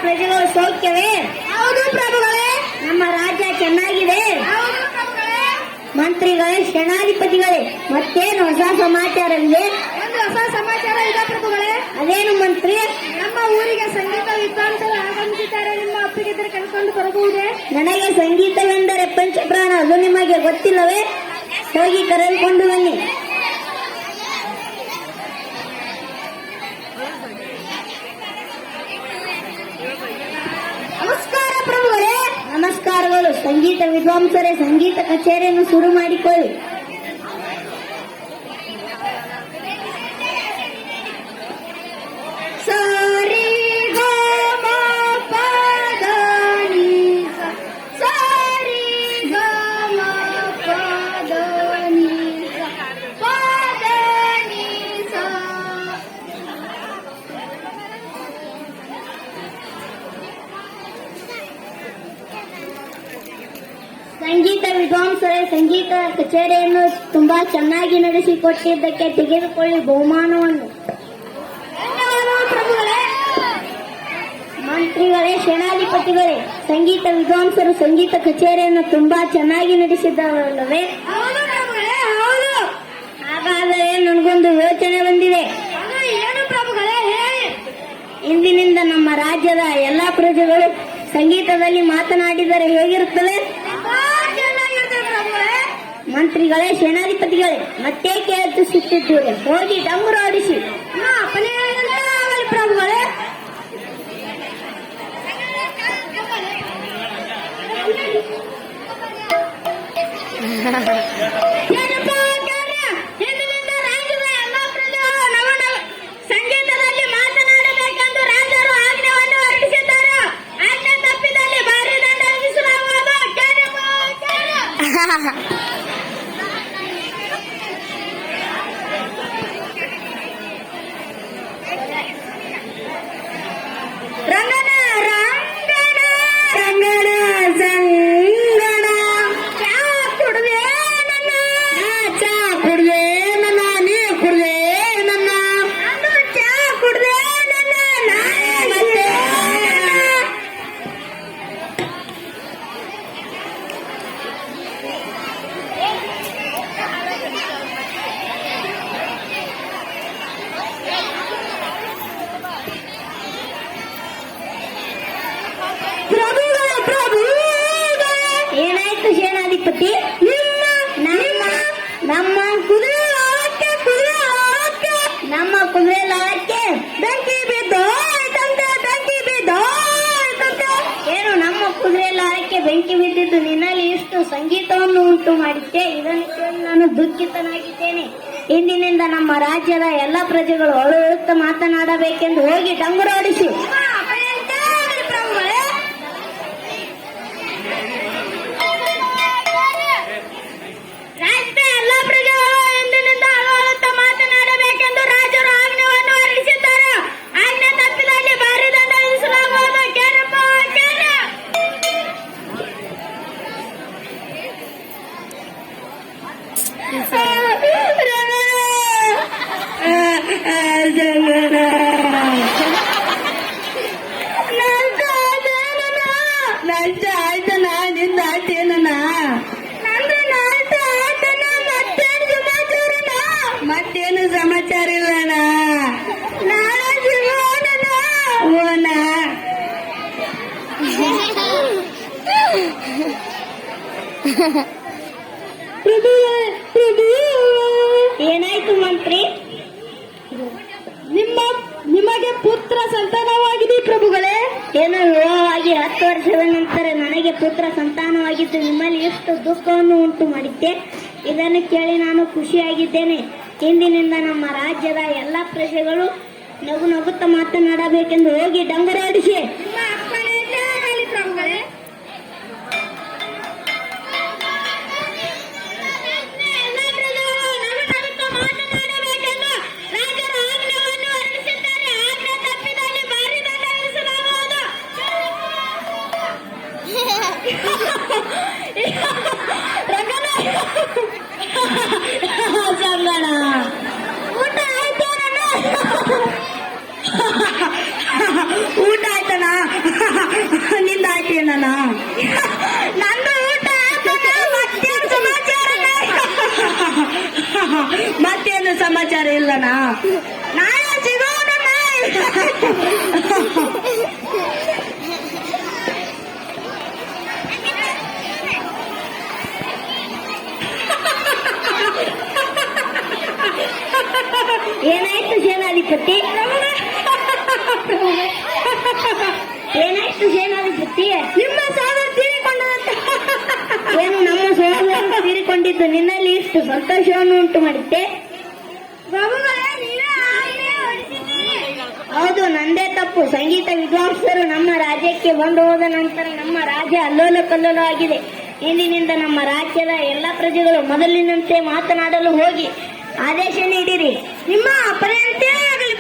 ಪ್ರಜೆಗಳು ಸೌಖ್ಯವೇ? ಹೌದು ಪ್ರಭುಗಳೇ. ನಮ್ಮ ರಾಜ್ಯ ಚೆನ್ನಾಗಿದೆ? ಹೌದು ಪ್ರಭುಗಳೇ. ಮಂತ್ರಿಗಳೇ, ಸೇನಾಧಿಪತಿಗಳೇ, ಮತ್ತೇನು ಹೊಸ ಸಮಾಚಾರವಿದೆ? ಒಂದು ಹೊಸ ಸಮಾಚಾರ ಇದೆ ಪ್ರಭುಗಳೇ. ಅದೇನು ಮಂತ್ರಿ? ನಮ್ಮ ಊರಿಗೆ ಸಂಗೀತ ವಿದ್ವಾಂಸರು ಆಗಮಿಸಿದ್ದಾರೆ. ನಿಮ್ಮ ಅಪ್ಪಿಗಿದ್ದರೆ ಕರ್ಕೊಂಡು ಬರಬಹುದೇ? ನನಗೆ ಸಂಗೀತವೆಂದರೆ ಪಂಚಪ್ರಾಣ, ಅದು ನಿಮಗೆ ಗೊತ್ತಿಲ್ಲವೇ? ಹೋಗಿ ಕರೆದುಕೊಂಡು ಬನ್ನಿ. ನಮಸ್ಕಾರ ಪ್ರಭುಗಳೇ. ನಮಸ್ಕಾರಗಳು. ಸಂಗೀತ ವಿದ್ವಾಂಸರೇ, ಸಂಗೀತ ಕಚೇರಿಯನ್ನು ಶುರು ಮಾಡಿಕೊಳ್ಳಿ. ಸರಿ ಗ ಮ ಪ ದ ನಿ ಸ. ಸರಿ ಗ ಮ ಪ ದ ನಿ ಸ. ಪ ದ ನಿ ಸ. ಸಂಗೀತ ವಿದ್ವಾಂಸರೇ, ಸಂಗೀತ ಕಚೇರಿಯನ್ನು ತುಂಬಾ ಚೆನ್ನಾಗಿ ನಡೆಸಿಕೊಟ್ಟಿದ್ದಕ್ಕೆ ತೆಗೆದುಕೊಳ್ಳಿ ಬಹುಮಾನವನ್ನು. ಧನ್ಯವಾದಗಳು ಪ್ರಭುಗಳೇ. ಮಂತ್ರಿಗಳೇ, ಸೇನಾಧಿಪತಿಗಳೇ, ಸಂಗೀತ ವಿದ್ವಾಂಸರು ಸಂಗೀತ ಕಚೇರಿಯನ್ನು ತುಂಬಾ ಚೆನ್ನಾಗಿ ನಡೆಸಿದವಲ್ಲವೇ? ಹೌದು ಪ್ರಭುಗಳೇ, ಹೌದು. ಹಾಗಾದರೆ ನನಗೊಂದು ಯೋಚನೆ ಬಂದಿದೆ. ಅದು ಏನು ಪ್ರಭುಗಳೇ, ಹೇಳಿ. ಇಂದಿನಿಂದ ನಮ್ಮ ರಾಜ್ಯದ ಎಲ್ಲಾ ಪ್ರಜೆಗಳು ಸಂಗೀತದಲ್ಲಿ ಮಾತನಾಡಿದರೆ ಹೇಗಿರುತ್ತದೆ? ತುಂಬಾ ಚೆನ್ನಾಗಿರ್ತದೆ ಪ್ರಭುಗಳೇ. ಮಂತ್ರಿಗಳೇ, ಸೇನಾಧಿಪತಿಗಳೇ, ಮತ್ತೇಕೆ ಯೋಚಿಸುತ್ತಿದ್ದೀರಿ? ಹೋಗಿ ಡಂಗುರ ಆಡಿಸಿ. ನಮ್ಮ ಅಪ್ಪನೇ ಹೇಳಿದಂತೆ ಆಗಲಿ ಪ್ರಭುಗಳೇ. ಏನಪ್ಪ ಕಾರ್ಯ? ಇಂದಿನಿಂದ ರಾಜ್ಯದ ಎಲ್ಲ ಪ್ರಜೆಗಳು ಸಂಗೀತದಲ್ಲಿ ಮಾತನಾಡಬೇಕೆಂದು ರಾಜರು ಆಜ್ಞೆಯನ್ನು ಹೊರಡಿಸಿದ್ದಾರೆ. ಆಜ್ಞೆ ತಪ್ಪಿದಲ್ಲಿ ಭಾರಿ ದಂಡ ವಿಧಿಸಲಾಗುವುದು. ಕೇಳಪ್ಪ ಕಾರ್ಯ. ರಂಗನ ರಂಗನ ರಂಗನ ಸಂಗಣ. ಚಾ ಕುಡ್ದೆ ನನ್ನ. ಚಾ ಕುಡ್ದೆ ನನ್ನ. ನೀ ಕುಡ್ದೆ ನನ್ನ. ನಾನು ಚಾ ಕುಡ್ದೆ ನನ್ನ. ಮತ್ತೆ ಪ್ರಭುಗಳ ಪ್ರಭುಗಳ. ಏನಾಯ್ತು ಸೇನಾಧಿಪತಿ? ನಮ್ಮ ಕುದುರೆ ಲಾಳಕ್ಕೆ ಕುದುರೆ ಲಾಳಕ್ಕೆ ನಮ್ಮ ಕುದುರೆ ಲಾಳಕ್ಕೆ ಬೆಂಕಿ ಬಿದ್ದೋಯ್ತಂತೆ. ಬೆಂಕಿ ಬಿದ್ದೋಯ್ತಂತೆ. ಏನು ನಮ್ಮ ಕುದುರೆ ಲಾಳಕ್ಕೆ ಬೆಂಕಿ ಬಿದ್ದಿದ್ದು ನಿನ್ನಲ್ಲಿ ಇಷ್ಟು ಸಂಗೀತವನ್ನು ಉಂಟು ಮಾಡಿದ್ದೆ. ಇದನ್ನು ಕೇಳಿ ನಾನು ದುಃಖಿತನಾಗಿದ್ದೇನೆ. ಇಂದಿನಿಂದ ನಮ್ಮ ರಾಜ್ಯದ ಎಲ್ಲ ಪ್ರಜೆಗಳು ಅಳುತ್ತಾ ಮಾತನಾಡಬೇಕೆಂದು ಹೋಗಿ ಡಂಗುರ ಆಡಿಸಿ. ನಿಮ್ಮ ಅಪ್ಪನೆಯಂತೆ ಆಗಲಿ ಪ್ರಭುಗಳೇ. ರಾಜ್ಯದ ಎಲ್ಲ ಪ್ರಜೆಗಳು ಇಂದಿನಿಂದ ಅಳುತ್ತಾ ಮಾತನಾಡಬೇಕೆಂದು ರಾಜರು ಆಜ್ಞೆಯನ್ನು ಹೊರಡಿಸಿದ್ದಾರೆ. ಆಜ್ಞೆ ತಪ್ಪಿದಲ್ಲಿ ಭಾರಿ ದಂಡ ವಿಧಿಸಲಾಗುವುದು. ಕೇಳಪ್ಪ ಕೇಳ. ನಷ್ಟ ಆಯ್ತನ, ನಿಂದ ಆಯ್ತೇನನ? ನಂದು ನಾಲ್ಕು ಆತನ. ಮತ್ತೇನು ಸಮಾಚಾರನ? ಮತ್ತೇನು ಸಮಾಚಾರ ಇಲ್ಲಣ್ಣ. ನಾಳೆ ಸಿಗೋಣನ. ಓನ ಏನಾಯ್ತು ಮಂತ್ರಿ? ನಿಮಗೆ ಪುತ್ರ ಸಂತಾನವಾಗಿದೆ ಪ್ರಭುಗಳೇ. ಏನು ವಿವಾಹವಾಗಿ 10 ವರ್ಷದ ನಂತರ ನನಗೆ ಪುತ್ರ ಸಂತಾನವಾಗಿದ್ದು ನಿಮ್ಮಲ್ಲಿ ಎಷ್ಟು ದುಃಖವನ್ನು ಉಂಟು ಮಾಡಿದ್ದೆ. ಇದನ್ನು ಕೇಳಿ ನಾನು ಖುಷಿಯಾಗಿದ್ದೇನೆ. ಇಂದಿನಿಂದ ನಮ್ಮ ರಾಜ್ಯದ ಎಲ್ಲ ಪ್ರಜೆಗಳು ನಗು ನಗುತ್ತಾ ಮಾತನಾಡಬೇಕೆಂದು ಹೋಗಿ ಡಂಗುರ ಆಡಿಸಿ. ನಿಮ್ಮ ಅಪ್ಪನೆಯಂತೆ ಆಗಲಿ ಪ್ರಭುಗಳೇ. ಎಲ್ಲ ಪ್ರಜೆಗಳು ನಗುತ್ತಾ ಮಾತನಾಡಬೇಕೆಂದು ರಾಜರು ಆಜ್ಞೆಯನ್ನು ಹೊರಡಿಸಿದ್ದಾರೆ. ಆಜ್ಞೆ ತಪ್ಪಿದಲ್ಲಿ ಭಾರಿ ದಂಡ ವಿಧಿಸಲಾಗುವುದು. ರಂಗನ ಸಂಗಣ ಊಟ ಆಯ್ತು ನನ್ನ. ಊಟ ಆಯ್ತನ? ನಿಂದ ಆಯ್ತು ನಾನು ನಂದು ಊಟ ಮತ್ತೇನು ಸಮಾಚಾರ ಮತ್ತೇನು ಸಮಾಚಾರ ಇಲ್ಲನಾ ನಾಳೆ ಸಿಗೋಣ ಏನಾಯ್ತು ಸೇನಾಧಿಪತಿ ಏನಾಯ್ತು ಸೇನಾಧಿಪತಿ ನಿಮ್ಮ ಸಹೋದರ ತೀರಿಕೊಂಡದಂತೆ. ಏನು ನಮ್ಮ ಸಹೋದರ ತೀರಿಕೊಂಡಿದ್ದು ನಿನ್ನಲ್ಲಿ ಇಷ್ಟು ಸಂತೋಷವನ್ನು ಉಂಟು ಮಾಡಿದ್ದೆ ಪ್ರಭುಗಳೇ, ನೀವೇ ಆಜ್ಞೆ ಹೊರಡಿಸಿದ್ದೀರಿ. ಹೌದು, ನಂದೇ ತಪ್ಪು. ಸಂಗೀತ ವಿದ್ವಾಂಸರು ನಮ್ಮ ರಾಜ್ಯಕ್ಕೆ ಬಂದು ಹೋದ ನಂತರ ನಮ್ಮ ರಾಜ್ಯ ಅಲ್ಲೋಲ ಕಲ್ಲೋಲ ಆಗಿದೆ. ಇಂದಿನಿಂದ ನಮ್ಮ ರಾಜ್ಯದ ಎಲ್ಲ ಪ್ರಜೆಗಳು ಮೊದಲಿನಂತೆ ಮಾತನಾಡಲು ಹೋಗಿ ಆದೇಶ ನೀಡಿರಿ. ನಿಮ್ಮ ಅಪರೆಯಂತೆ ಆಗಲಿ